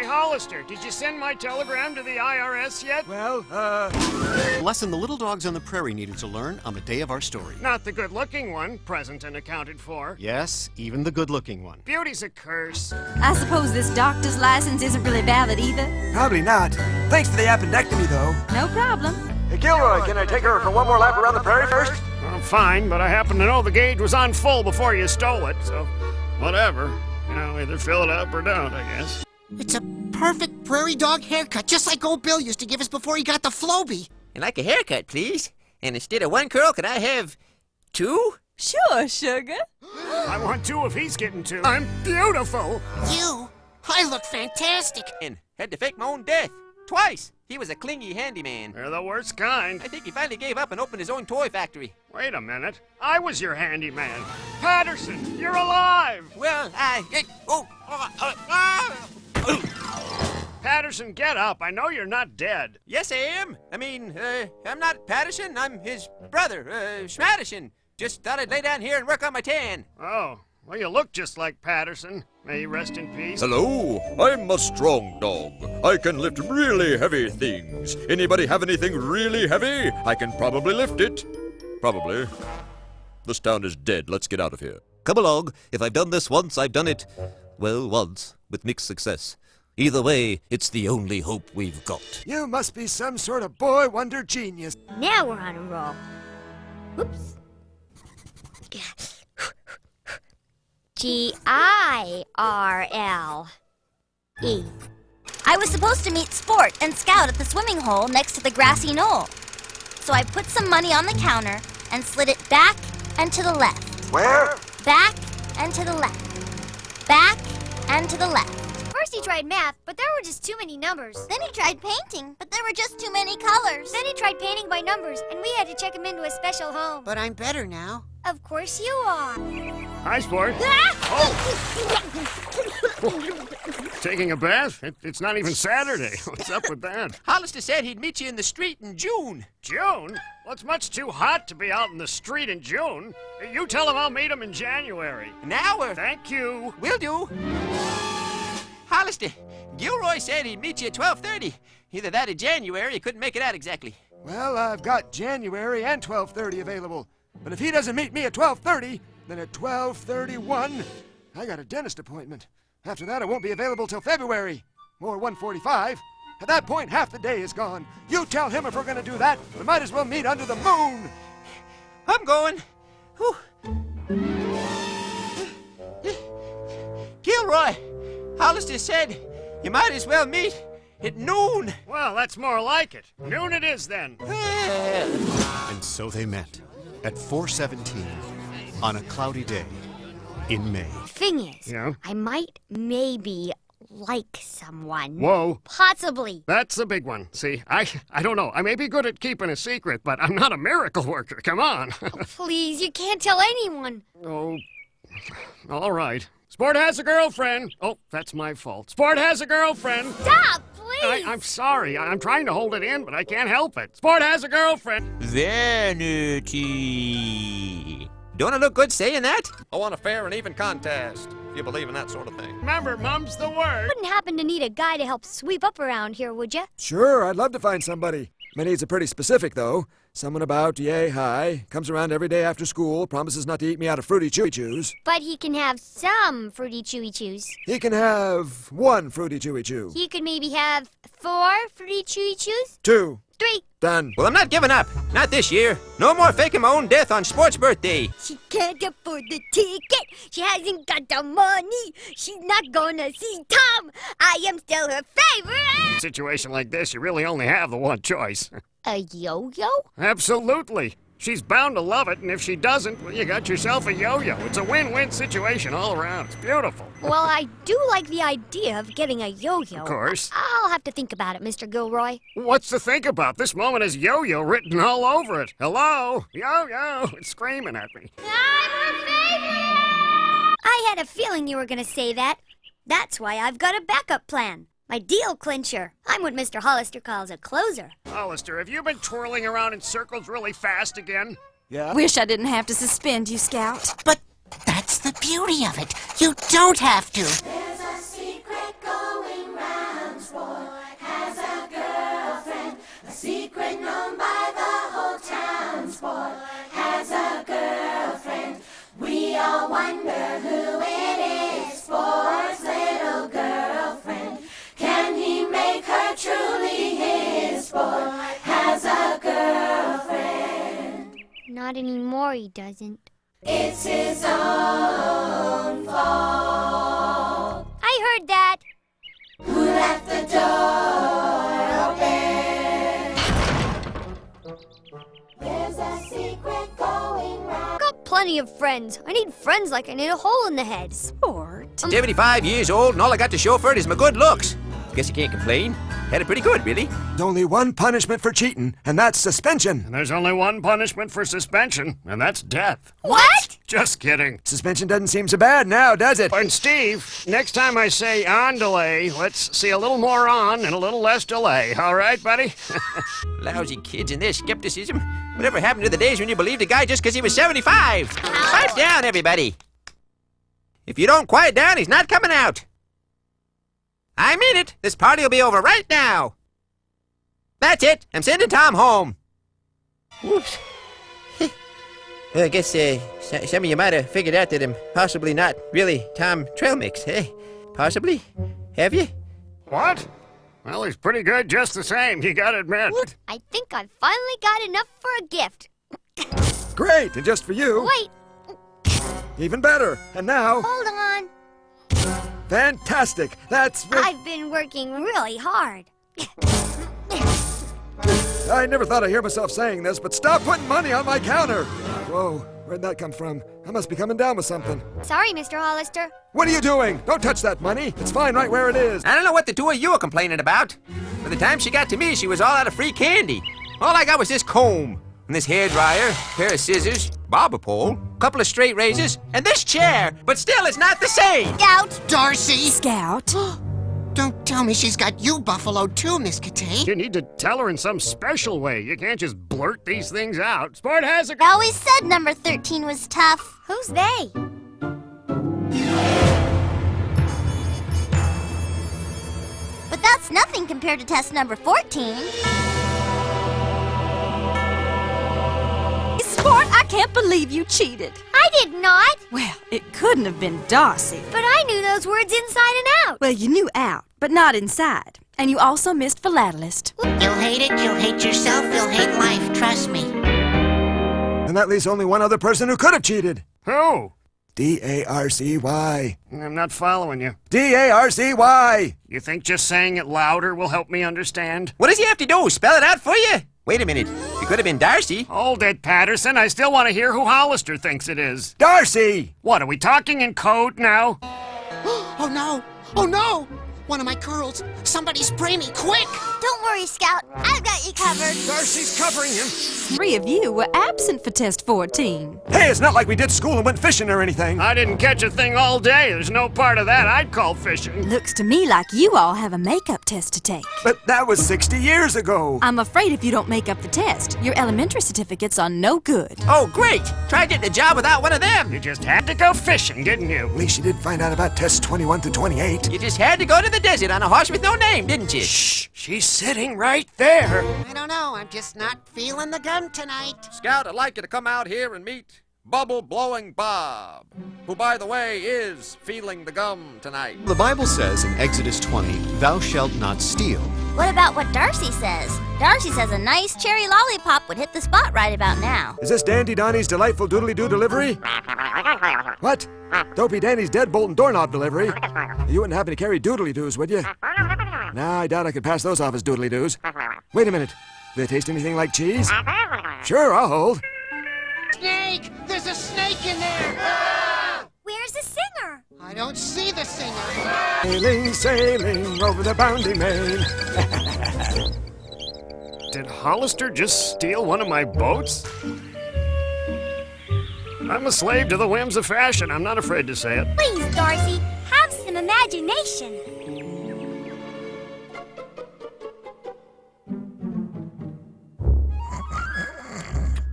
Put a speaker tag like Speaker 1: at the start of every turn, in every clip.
Speaker 1: Hollister, did you send my telegram to the IRS yet?
Speaker 2: Well,
Speaker 3: Lesson the little dogs on the prairie needed to learn on the day of our story.
Speaker 1: Not the good-looking one, present and accounted for.
Speaker 3: Yes, even the good-looking one.
Speaker 1: Beauty's a curse.
Speaker 4: I suppose this doctor's license isn't really valid either?
Speaker 2: probably not. Thanks for the appendectomy, though.
Speaker 4: No problem.
Speaker 2: Hey, Gilroy, can I take her for one more lap around the prairie first?
Speaker 1: Well, fine, but I happen to know the gauge was on full before you stole it, so whatever. You know, either fill it up or don't, I guess.
Speaker 5: It's a perfect prairie dog haircut, just like old Bill used to give us before he got the Floby.
Speaker 6: I'd like a haircut, please. And instead of one curl, could I have 2?
Speaker 4: Sure, sugar.
Speaker 1: I want 2 if he's getting 2. I'm beautiful.
Speaker 5: You? I look fantastic.
Speaker 6: And had to fake my own death. Twice. He was a clingy handyman.
Speaker 1: They're the worst kind.
Speaker 6: I think he finally gave up and opened his own toy factory.
Speaker 1: Wait a minute. I was your handyman. Patterson, you're alive!
Speaker 6: Well,
Speaker 1: Patterson, get up. I know you're not dead.
Speaker 6: yes, I am. I mean, I'm not Patterson. I'm his brother, Schmatterson. Just thought I'd lay down here and work on my tan.
Speaker 1: Oh, well, you look just like Patterson. May he rest in peace.
Speaker 7: Hello, I'm a strong dog. I can lift really heavy things. Anybody have anything really heavy? I can probably lift it. Probably. This town is dead. Let's get out of here.
Speaker 8: Come along. If I've done this once, I've done it, well, once, with mixed success. Either way, it's the only hope we've got.
Speaker 2: You must be some sort of boy wonder genius.
Speaker 9: Now we're on a roll. Whoops. G-I-R-L-E. I was supposed to meet Sport and Scout at the swimming hole next to the grassy knoll. So I put some money on the counter and slid it back and to the left.
Speaker 2: Where?
Speaker 9: Back and to the left. Back and to the left.
Speaker 10: First he tried math, but there were just too many numbers.
Speaker 9: Then he tried painting, but there were just too many colors.
Speaker 10: Then he tried painting by numbers, and we had to check him into a special home.
Speaker 5: But I'm better now.
Speaker 10: Of course you are.
Speaker 1: Hi, Sport. Taking a bath? It's not even Saturday. What's up with that?
Speaker 6: Hollister said he'd meet you in the street in June.
Speaker 1: June? Well, it's much too hot to be out in the street in June. You tell him I'll meet him in January.
Speaker 6: An hour.
Speaker 1: Thank you.
Speaker 6: Will do. Hollister, Gilroy said he'd meet you at 12:30. Either that or January. He couldn't make it out exactly.
Speaker 2: Well, I've got January and 12:30 available. But if he doesn't meet me at 12:30, then at 12:31, I got a dentist appointment. After that, I won't be available till February, or 1:45. At that point, half the day is gone. You tell him if we're going to do that, we might as well meet under the moon.
Speaker 6: I'm going. Whew. Gilroy, Hollister said you might as well meet at noon.
Speaker 1: Well, that's more like it. Noon it is then.
Speaker 3: And so they met at 4:17 on a cloudy day in May.
Speaker 9: Thing is,
Speaker 1: Yeah?
Speaker 9: I might maybe like someone.
Speaker 1: Whoa.
Speaker 9: Possibly.
Speaker 1: That's the big one. See, I don't know. I may be good at keeping a secret, but I'm not a miracle worker. Come on.
Speaker 10: Please, you can't tell anyone.
Speaker 1: Oh, all right. Sport has a girlfriend. Oh, that's my fault. Sport has a girlfriend.
Speaker 10: Stop, please.
Speaker 1: I'm sorry. I'm trying to hold it in, but I can't help it. Sport has a girlfriend.
Speaker 6: Vanity. Don't I look good saying that?
Speaker 7: I want a fair and even contest, if you believe in that sort of thing.
Speaker 1: Remember, mum's the word.
Speaker 10: Wouldn't happen to need a guy to help sweep up around here, would you?
Speaker 2: Sure, I'd love to find somebody. My needs are pretty specific, though. Someone about yay high, comes around every day after school, promises not to eat me out of Fruity Chewy Chews.
Speaker 10: But he can have some Fruity Chewy Chews.
Speaker 2: He can have 1 Fruity Chewy Chew.
Speaker 10: He could maybe have 4 Fruity Chewy Chews.
Speaker 2: 2.
Speaker 10: 3.
Speaker 2: Done.
Speaker 6: Well, I'm not giving up. Not this year. No more faking my own death on Sport's birthday.
Speaker 10: She can't afford the ticket. She hasn't got the money. She's not gonna see Tom. I am still her favorite.
Speaker 1: Situation like this, you really only have the one choice.
Speaker 9: A yo-yo?
Speaker 1: Absolutely. She's bound to love it, and if she doesn't, well, you got yourself a yo-yo. It's a win-win situation all around. It's beautiful.
Speaker 10: Well, I do like the idea of getting a yo-yo.
Speaker 1: Of course.
Speaker 10: I'll have to think about it, Mr. Gilroy.
Speaker 1: What's to think about? This moment has yo-yo written all over it. Hello? Yo-yo. It's screaming at me.
Speaker 10: I'm her favorite! I had a feeling you were gonna say that. That's why I've got a backup plan. My deal clincher. I'm what Mr. Hollister calls a closer.
Speaker 1: Hollister, have you been twirling around in circles really fast again?
Speaker 2: Yeah?
Speaker 4: Wish I didn't have to suspend you, Scout.
Speaker 5: But that's the beauty of it. You don't have to.
Speaker 11: There's a secret going round.
Speaker 10: Not anymore, he doesn't.
Speaker 11: It's his own fault.
Speaker 10: I heard that.
Speaker 11: Who left the door open? There's a secret going round.
Speaker 10: Got plenty of friends. I need friends like I need a hole in the head.
Speaker 4: Sport.
Speaker 6: 75 years old, and all I got to show for it is my good looks. Guess you can't complain. Had it pretty good, really.
Speaker 2: There's only one punishment for cheating, and that's suspension.
Speaker 1: And there's only one punishment for suspension, and that's death.
Speaker 10: What?
Speaker 1: Just kidding.
Speaker 2: Suspension doesn't seem so bad now, does it?
Speaker 1: And Steve, next time I say on delay, let's see a little more on and a little less delay. All right, buddy?
Speaker 6: Lousy kids and their skepticism. Whatever happened to the days when you believed a guy just because he was 75? Pipe down, everybody. If you don't quiet down, he's not coming out. I mean it. This party will be over right now. That's it. I'm sending Tom home. Whoops. I guess some of you might have figured out that I'm possibly not really Tom Trailmix, eh? Possibly? Have you?
Speaker 1: What? Well, he's pretty good just the same, you gotta admit.
Speaker 10: What? I think I've finally got enough for a gift.
Speaker 2: Great, and just for you.
Speaker 10: Wait,
Speaker 2: Even better. And now,
Speaker 10: hold on.
Speaker 2: fantastic. That's
Speaker 10: I've been working really hard.
Speaker 2: I never thought I'd hear myself saying this, but stop putting money on my counter. Whoa, where'd that come from? I must be coming down with something.
Speaker 10: Sorry, Mr. Hollister.
Speaker 2: What are you doing? Don't touch that money. It's fine right where it is.
Speaker 6: I don't know what the two of you are complaining about. By the time she got to me, she was all out of free candy. All I got was this comb, and this hairdryer, pair of scissors, barber pole, couple of straight razors, and this chair. But still, it's not the same.
Speaker 5: Scout! Darcy!
Speaker 4: Scout.
Speaker 5: Don't tell me she's got you buffaloed too, Miss Katay.
Speaker 1: You need to tell her in some special way. You can't just blurt these things out. Sport has a...
Speaker 9: I always said number 13 was tough.
Speaker 10: Who's they?
Speaker 9: But that's nothing compared to test number 14.
Speaker 4: Sport, I can't believe you cheated.
Speaker 10: I did not.
Speaker 4: Well, it couldn't have been Darcy.
Speaker 10: But I knew those words inside and out.
Speaker 4: Well, you knew out, but not inside. And you also missed philatelist.
Speaker 5: You'll hate it, you'll hate yourself, you'll hate life, trust me.
Speaker 2: And that leaves only one other person who could have cheated.
Speaker 1: Who?
Speaker 2: D-A-R-C-Y.
Speaker 1: I'm not following you.
Speaker 2: D-A-R-C-Y.
Speaker 1: You think just saying it louder will help me understand?
Speaker 6: What does he have to do? Spell it out for you? Wait a minute. It could have been Darcy.
Speaker 1: Hold it, Patterson. I still want to hear who Hollister thinks it is.
Speaker 2: Darcy!
Speaker 1: What, are we talking in code now?
Speaker 5: Oh no! Oh no! One of my curls! Somebody spray me, quick!
Speaker 9: Don't worry, Scout. I've got you covered.
Speaker 1: Darcy's covering him.
Speaker 4: 3 of you were absent for test 14.
Speaker 2: Hey, it's not like we did school and went fishing or anything.
Speaker 1: I didn't catch a thing all day. There's no part of that I'd call fishing.
Speaker 4: Looks to me like you all have a makeup test to take.
Speaker 2: But that was 60 years ago.
Speaker 4: I'm afraid if you don't make up the test, your elementary certificates are no good.
Speaker 6: Oh, great. Try getting a job without one of them.
Speaker 1: You just had to go fishing, didn't you?
Speaker 2: At least you did find out about tests 21 through 28.
Speaker 6: You just had to go to the desert on a horse with no name, didn't you?
Speaker 1: Shh, she's sitting right there.
Speaker 5: I don't know, I'm just not feeling the gun tonight.
Speaker 7: Scout, I'd like you to come out here and meet Bubble Blowing Bob, who, by the way, is feeling the gum tonight.
Speaker 3: The Bible says in Exodus 20, "Thou shalt not steal."
Speaker 9: What about what Darcy says? Darcy says a nice cherry lollipop would hit the spot right about now.
Speaker 2: Is this Dandy Donnie's delightful doodly-doo delivery? What? Dopey Danny's deadbolt and doorknob delivery? You wouldn't happen to carry doodly-doos, would you? Nah, I doubt I could pass those off as doodly-doos. Wait a minute. Do they taste anything like cheese? Sure, I'll hold.
Speaker 5: Snake! There's a snake in there!
Speaker 10: Where's the singer?
Speaker 5: I don't see the singer.
Speaker 2: Sailing, sailing over the bounding main.
Speaker 1: Did Hollister just steal one of my boats? I'm a slave to the whims of fashion. I'm not afraid to say it.
Speaker 10: Please, Darcy, have some imagination.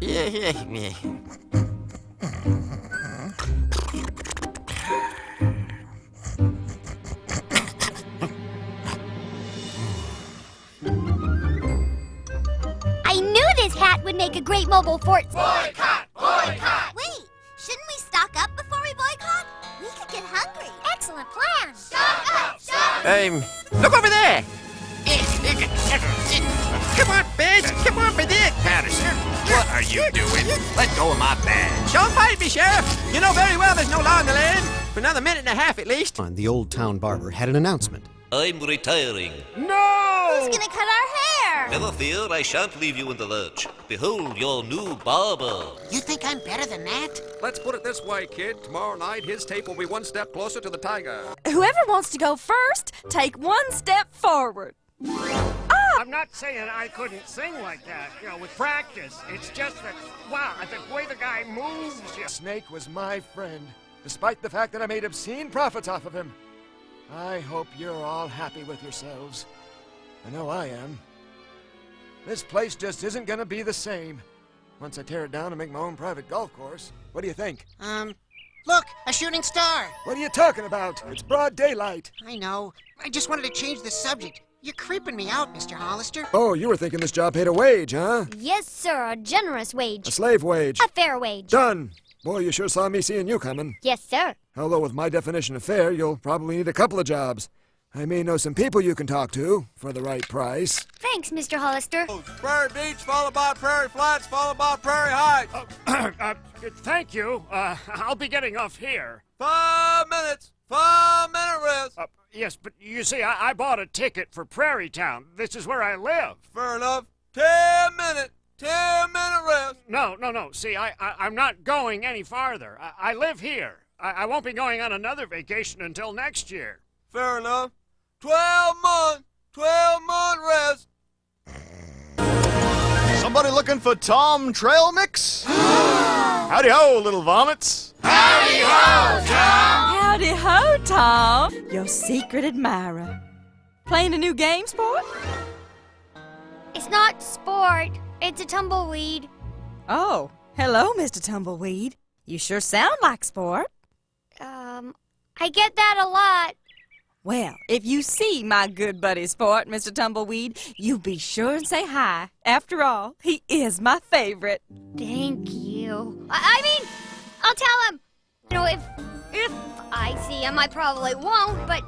Speaker 6: Yeah.
Speaker 10: I knew this hat would make a great mobile fort.
Speaker 11: Boycott! Boycott!
Speaker 9: Wait, shouldn't we stock up before we boycott? We could get hungry.
Speaker 10: Excellent plan.
Speaker 11: Stock up! Stock up!
Speaker 6: Look over there. Come on, bitch! Come on with it!
Speaker 12: Patterson, what are you doing? Let go of my badge.
Speaker 6: Don't fight me, Sheriff! You know very well there's no law in the land. For another minute and a half at least.
Speaker 3: The old town barber had an announcement.
Speaker 8: I'm retiring.
Speaker 1: No!
Speaker 9: Who's gonna cut our hair?
Speaker 8: Never fear, I shan't leave you in the lurch. Behold your new barber.
Speaker 5: You think I'm better than that?
Speaker 12: Let's put it this way, kid. Tomorrow night, his tape will be one step closer to the tiger.
Speaker 4: Whoever wants to go first, take one step forward.
Speaker 1: I'm not saying I couldn't sing like that, with practice. It's just that, wow, the way the guy moves.
Speaker 2: Snake was my friend, despite the fact that I made obscene profits off of him. I hope you're all happy with yourselves. I know I am. This place just isn't gonna be the same once I tear it down and make my own private golf course. What do you think?
Speaker 5: Look, a shooting star.
Speaker 2: What are you talking about? It's broad daylight.
Speaker 5: I know. I just wanted to change the subject. You're creeping me out, Mr. Hollister.
Speaker 2: Oh, you were thinking this job paid a wage, huh?
Speaker 10: Yes, sir, a generous wage.
Speaker 2: A slave wage.
Speaker 10: A fair wage.
Speaker 2: Done. Boy, you sure saw me seeing you coming.
Speaker 10: Yes, sir.
Speaker 2: Although with my definition of fair, you'll probably need a couple of jobs. I may know some people you can talk to for the right price.
Speaker 10: Thanks, Mr. Hollister.
Speaker 12: Prairie Beach, followed by Prairie Flats, followed by Prairie Heights.
Speaker 1: Thank you. I'll be getting off here.
Speaker 12: 5 minutes. 5-minute rest.
Speaker 1: Yes, but you see, I bought a ticket for Prairie Town. This is where I live.
Speaker 12: Fair enough. 10 minutes. 10-minute rest.
Speaker 1: No. See, I'm not going any farther. I live here. I won't be going on another vacation until next year.
Speaker 12: Fair enough. 12 months. 12-month rest.
Speaker 3: Somebody looking for Tom Trail Mix? Howdy ho, little vomits.
Speaker 4: Howdy ho, Tom. Your secret admirer. Playing a new game, sport?
Speaker 10: It's not sport. It's a tumbleweed.
Speaker 4: Oh, hello, Mr. Tumbleweed. You sure sound like sport.
Speaker 10: I get that a lot.
Speaker 4: Well, if you see my good buddy Sport, Mr. Tumbleweed, you be sure and say hi. After all, he is my favorite.
Speaker 10: Thank you. I mean, I'll tell him. If I see him, I probably won't, but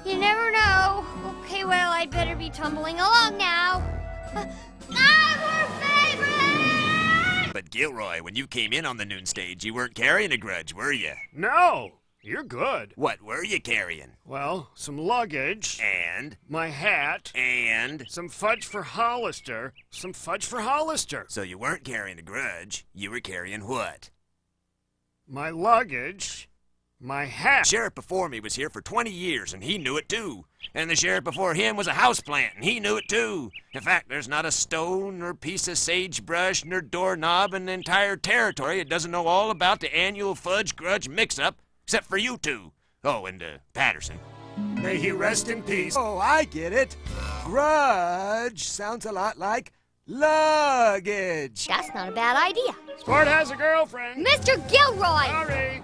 Speaker 10: you never know. Okay, well, I'd better be tumbling along now. We're favorite!
Speaker 12: But Gilroy, when you came in on the noon stage, you weren't carrying a grudge, were you?
Speaker 1: No. You're good.
Speaker 12: What were you carrying?
Speaker 1: Well, some luggage.
Speaker 12: And?
Speaker 1: My hat.
Speaker 12: And?
Speaker 1: Some fudge for Hollister. Some fudge for Hollister.
Speaker 12: So you weren't carrying a grudge. You were carrying what?
Speaker 1: My luggage. My hat.
Speaker 12: The sheriff before me was here for 20 years, and he knew it too. And the sheriff before him was a houseplant, and he knew it too. In fact, there's not a stone, nor piece of sagebrush, nor doorknob in the entire territory that doesn't know all about the annual fudge grudge mix-up, except for you two. Oh, and Patterson.
Speaker 1: May he rest in peace.
Speaker 2: Oh, I get it. Grudge sounds a lot like luggage.
Speaker 10: That's not a bad idea.
Speaker 1: Sport has a girlfriend.
Speaker 10: Mr. Gilroy!
Speaker 1: Sorry.